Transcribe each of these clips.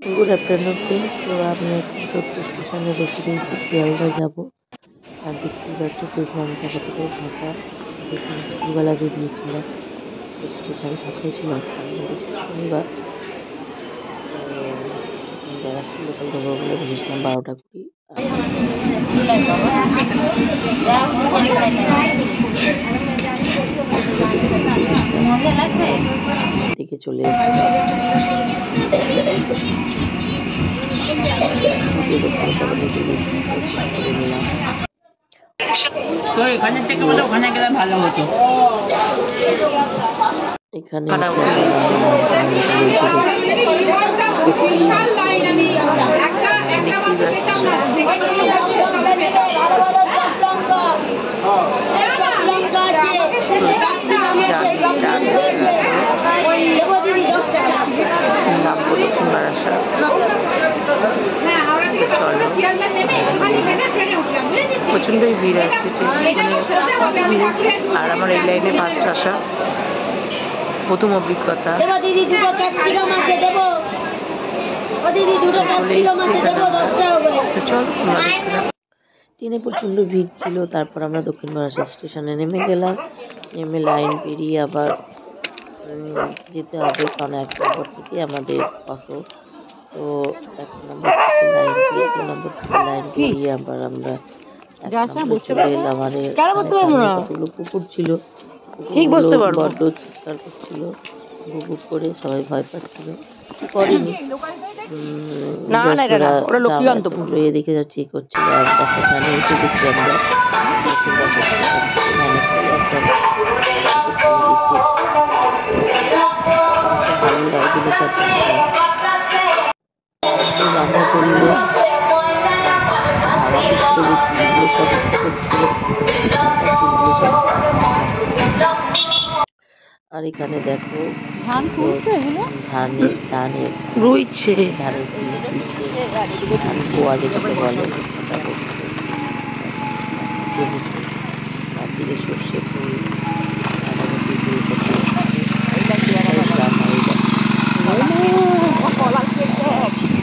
Good afternoon friends. তো আমি এখন সত্য স্টেশনে বসে রয়েছি, শিয়ালদা যাব। আর দেখতেই পাচ্ছ প্ল্যাটফর্মটা কতটাই ফাঁকা। যেহেতু দুপুরবেলা বেরিয়েছিলাম, তো স্টেশন ফাঁকাই ছিল। আজকে আমাদের শনিবার, তো এখন ব্যারাকপুর লোকাল ধরবো বলে বসেছিলাম 12টা 20। দিকে চলে এসেছি। তো এখানে থেকে বলে ওখানে গেলে ভালো হতো। এখানে প্রচন্ডই ভিড় আছে, আর আমার এই লাইনে ফার্স্ট আসা, প্রথম অভিজ্ঞতা। ট্রেনে প্রচন্ড ভিড় ছিল। তারপর আমরা দক্ষিণ বারাসাত স্টেশনে নেমে গেলাম। নেমে লাইন পেরিয়ে আবার যেতে হবে, কারণ 1 নম্বর থেকে আমাদের অটো। তো 1 নম্বর থেকে লাইন পেরিয়ে 2 নম্বর থেকে লাইন পেরিয়ে আবার আমরা 1 নম্বরে চলে এলাম। আর কতগুলো কুকুর ছিল, বড্ড চিৎকার করছিল, বুক করে সবাই ভয় পাচ্ছিল। করেনি, দেখে যাচ্ছি করছিল। আর দেখো ভ্যানে উঠে দেখছি আমরা দক্ষিণ বারাসাত স্টেশন থেকে ভ্যানে করে একদম ভালো লাগছিল চারপাশটা। রান্না করলো, আর এখানে দেখো ধানে রুইছে, ধান পোয়া যেটাকে বলে, ওটা হচ্ছে জমিতে। চারদিকে সর্ষে ফুল,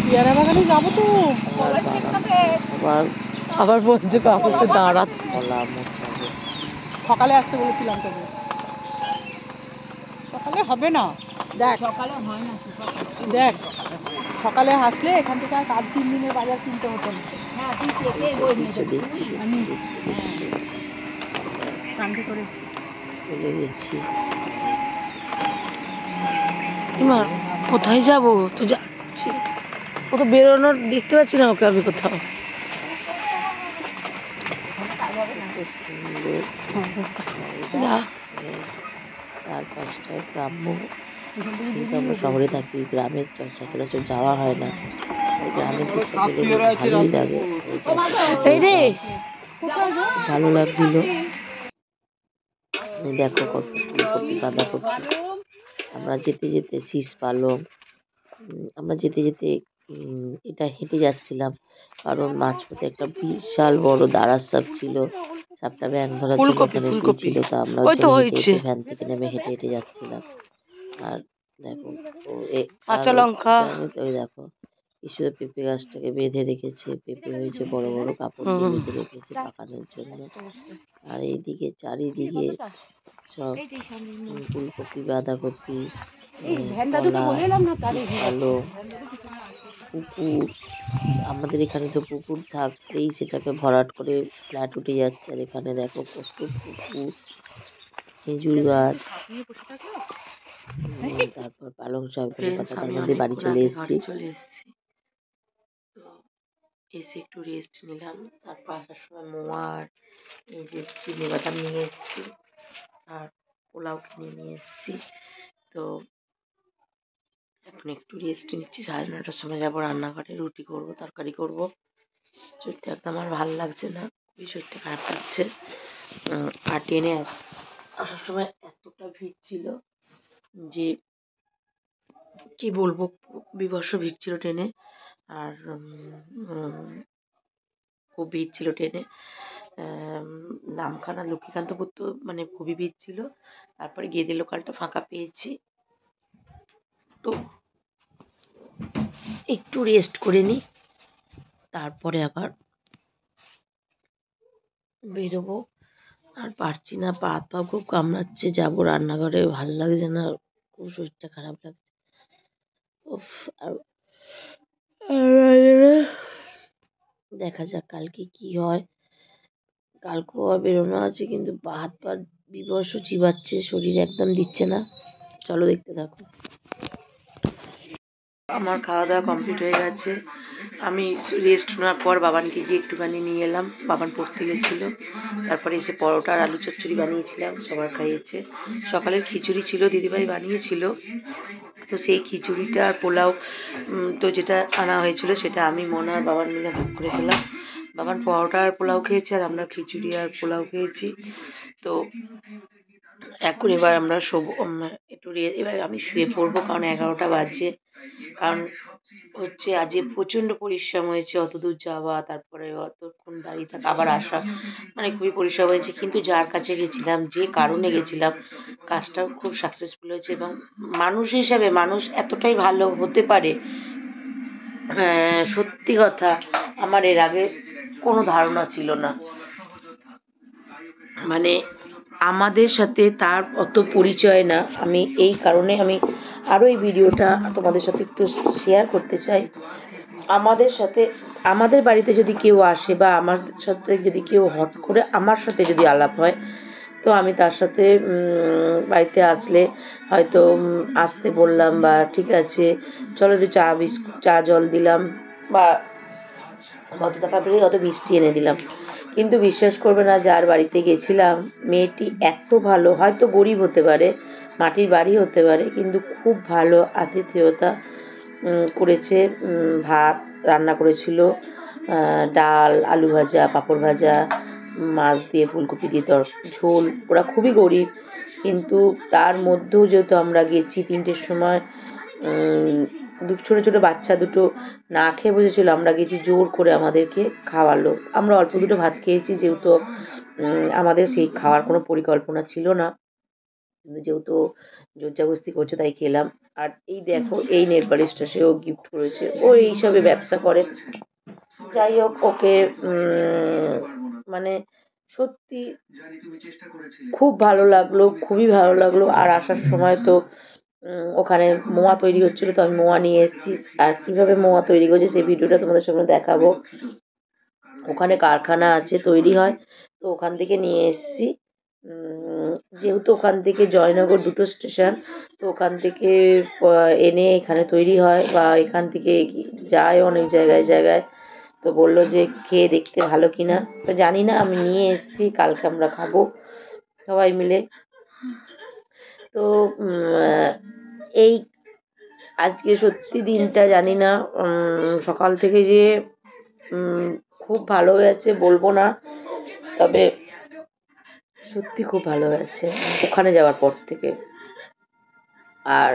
পেয়ারা বাগানে যাবো তো, আবার বলছে কাকুকে দাঁড়াত। সকালে আসতে বলেছিলাম তবে সকালে হবে না। দেখ সকালে হয় না, দেখ সকালে আসলে এখান থেকে আর 3 দিনের বাজার কিনতে হতো না। হ্যাঁ তুই আমি কান্দি করে চলে গেছি। মা কোথায় যাবো? তো যাচ্ছি, ও তো বেরোনোর দেখতে পাচ্ছি না ওকে আমি কোথাও। চারপাশটায় গ্রাম্য, কিন্তু আমরা শহরে থাকি, গ্রামে সচরাচর যাওয়া হয় না। গ্রামের দিকটা পেলে ভালোই লাগে, ভালো লাগছিল। দেখো কত ফুলকপি, বাঁধাকপি। আমরা যেতে যেতে শীষ পালং, আমরা যেতে যেতে এটা হেঁটে যাচ্ছিলাম, কারণ মাঝপথে একটা বিশাল বড় দাঁড়ার সাপ ছিল। সাপটা ব্যাঙ ধরার জন্য ওখানে ছিল। তা আমরা ভ্যান থেকে নেমে হেঁটে হেঁটে যাচ্ছিলাম। আর দেখো কাঁচা লঙ্কা, ওই দেখো কিছু পেঁপে গাছটাকে বেঁধে রেখেছে, পেঁপে হয়েছে বড় বড়, কাপড় দিয়ে বেঁধে রেখেছে পাকানোর জন্য। আর এইদিকে চারিদিকে সব ফুলকপি, বাঁধাকপি, আলো, পুকুর। আমাদের এখানে তো পুকুর থাকলেই সেটাকে ভরাট করে ফ্ল্যাট উঠে যাচ্ছে, আর এখানে দেখো কত পুকুর, খেজুর গাছ। তারপর পালং শাক, ধনে পাতা, তার মধ্যে বাড়ি চলে এসেছি। তো এসে একটু রেস্ট নিলাম। তারপর আসার সময় মোয়ার এই যে চিনি বাদাম নিয়ে এসেছি, আর পোলাও কিনে নিয়ে এসেছি। তো এখন একটু রেস্ট নিচ্ছি। 9:30টার সময় যাবো রান্নাঘরে, রুটি করবো, তরকারি করবো। শরীরটা একদম আমার ভালো লাগছে না, খুবই শরীরটা খারাপ লাগছে। আর ট্রেনে আসার সময় এতটা ভিড় ছিল যে কি বলবো, বীভৎস ভিড় ছিল ট্রেনে। আর খুব ভিড় ছিল ট্রেনে। নামখানা লক্ষ্মীকান্তপুর তো মানে খুবই ভিড় ছিল। তারপরে গেদে লোকালটা ফাঁকা পেয়েছি। তো একটু রেস্ট করে নিই, তারপরে আবার বেরোবো। আর পারছি না, পা হাত পা খুব কামড়াচ্ছে, যাবো রান্নাঘরে, ভাল লাগছে না, খুব শরীরটা খারাপ লাগছে। উফ, দেখা যাক কালকে কি হয়। কালকেও আবার বেরোনো আছে, কিন্তু পা হাত পা বিবর্ষ চিবাচ্ছে, শরীর একদম দিচ্ছে না। চলো দেখতে থাকো। আমার খাওয়া দাওয়া কমপ্লিট হয়ে গেছে। আমি রেস্ট নেওয়ার পর বাবানকে গিয়ে একটুখানি নিয়ে এলাম, বাবান পড়তে গেছিল। তারপরে এসে পরোটা আর আলু চচ্চড়ি বানিয়েছিলাম, সবার খাইয়েছে। সকালের খিচুড়ি ছিল, দিদিভাই বানিয়েছিল, তো সেই খিচুড়িটা আর পোলাও তো যেটা আনা হয়েছিল সেটা আমি মনে আর বাবার মিলে ভাগ করে খেলাম। বাবান পরোটা আর পোলাও খেয়েছে, আর আমরা খিচুড়ি আর পোলাও খেয়েছি। তো এখন এবার আমরা একটু এবার আমি শুয়ে পড়বো, কারণ 11টা বাজে। কারণ হচ্ছে আজকে প্রচণ্ড পরিশ্রম হয়েছে, অত দূর যাওয়া, তারপরে অতক্ষণ দাঁড়িয়ে থাকা, আবার আসা, মানে খুবই পরিশ্রম হয়েছে। কিন্তু যার কাছে গেছিলাম, যে কারণে গেছিলাম, কাজটাও খুব সাকসেসফুল হয়েছে। এবং মানুষ হিসাবে মানুষ এতটাই ভালো হতে পারে, সত্যি কথা আমার এর আগে কোনো ধারণা ছিল না। মানে আমাদের সাথে তার অত পরিচয় না, আমি এই কারণে আমি আরও এই ভিডিওটা তোমাদের সাথে একটু শেয়ার করতে চাই। আমাদের সাথে, আমাদের বাড়িতে যদি কেউ আসে, বা আমার সাথে যদি কেউ হট করে আমার সাথে যদি আলাপ হয়, তো আমি তার সাথে বাড়িতে আসলে হয়তো আসতে বললাম, বা ঠিক আছে চলো একটু চা বিস্কুট চা জল দিলাম, বা কত টাকা পেলে অত মিষ্টি এনে দিলাম। কিন্তু বিশ্বাস করবে না, যার বাড়িতে গেছিলাম, মেয়েটি এত ভালো, হয়তো গরিব হতে পারে, মাটির বাড়ি হতে পারে, কিন্তু খুব ভালো আতিথেয়তা করেছে। ভাত রান্না করেছিল, ডাল, আলু ভাজা, পাঁপড় ভাজা, মাছ দিয়ে ফুলকপি দিয়ে ঝোল। ওরা খুবই গরিব, কিন্তু তার মধ্যেও যেহেতু আমরা গেছি 3টের সময়, ছোটো ছোটো বাচ্চা দুটো না খেয়ে বসেছিল, আমরা গেছি জোর করে আমাদেরকে খাওয়ালো। আমরা অল্প দুটো ভাত খেয়েছি, যেহেতু আমাদের সেই খাওয়ার কোনো পরিকল্পনা ছিল না, কিন্তু যেহেতু জোরজাবস্তি করছে তাই খেলাম। আর এই দেখো, এই নেল পালিশটা সেও গিফট করেছে, ও এইসবে ব্যবসা করে। যাই হোক, ওকে মানে সত্যি খুব ভালো লাগলো, খুবই ভালো লাগলো। আর আসার সময় তো ওখানে মোয়া তৈরি হচ্ছিলো, তো আমি মোয়া নিয়ে এসেছি। আর কীভাবে মোয়া তৈরি করছে সেই ভিডিওটা তোমাদের সামনে দেখাবো। ওখানে কারখানা আছে, তৈরি হয়, তো ওখান থেকে নিয়ে এসেছি। যেহেতু ওখান থেকে জয়নগর 2টো স্টেশন, তো ওখান থেকে এনে এখানে তৈরি হয়, বা এখান থেকে যায় অনেক জায়গায় জায়গায়। তো বললো যে খেয়ে দেখতে ভালো কিনা, তো জানি না, আমি নিয়ে এসেছি, কালকে আমরা খাবো সবাই মিলে। তো এই আজকে সত্যি দিনটা জানি না, সকাল থেকে যে খুব ভালো গেছে বলবো না, তবে সত্যি খুব ভালো গেছে ওখানে যাওয়ার পর থেকে। আর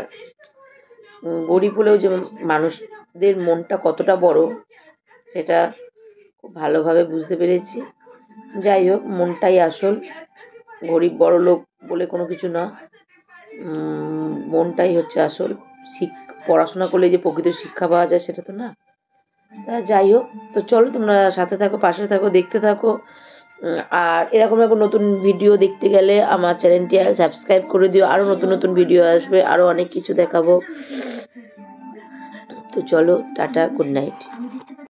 গরিব হলেও যে মানুষদের মনটা কতটা বড়, সেটা খুব ভালোভাবে বুঝতে পেরেছি। যাই হোক, মনটাই আসল, গরিব বড় লোক বলে কোনো কিছু না, মনটাই হচ্ছে আসল। পড়াশোনা করলে যে প্রকৃত শিক্ষা পাওয়া যায় সেটা তো না। তা যাই হোক, তো চলো তোমরা সাথে থাকো, পাশে থাকো, দেখতে থাকো। আর এরকম একটা নতুন ভিডিও দেখতে গেলে আমার চ্যানেলটি সাবস্ক্রাইব করে দিও, আরও নতুন নতুন ভিডিও আসবে, আরও অনেক কিছু দেখাবো। তো চলো, টাটা, গুড নাইট।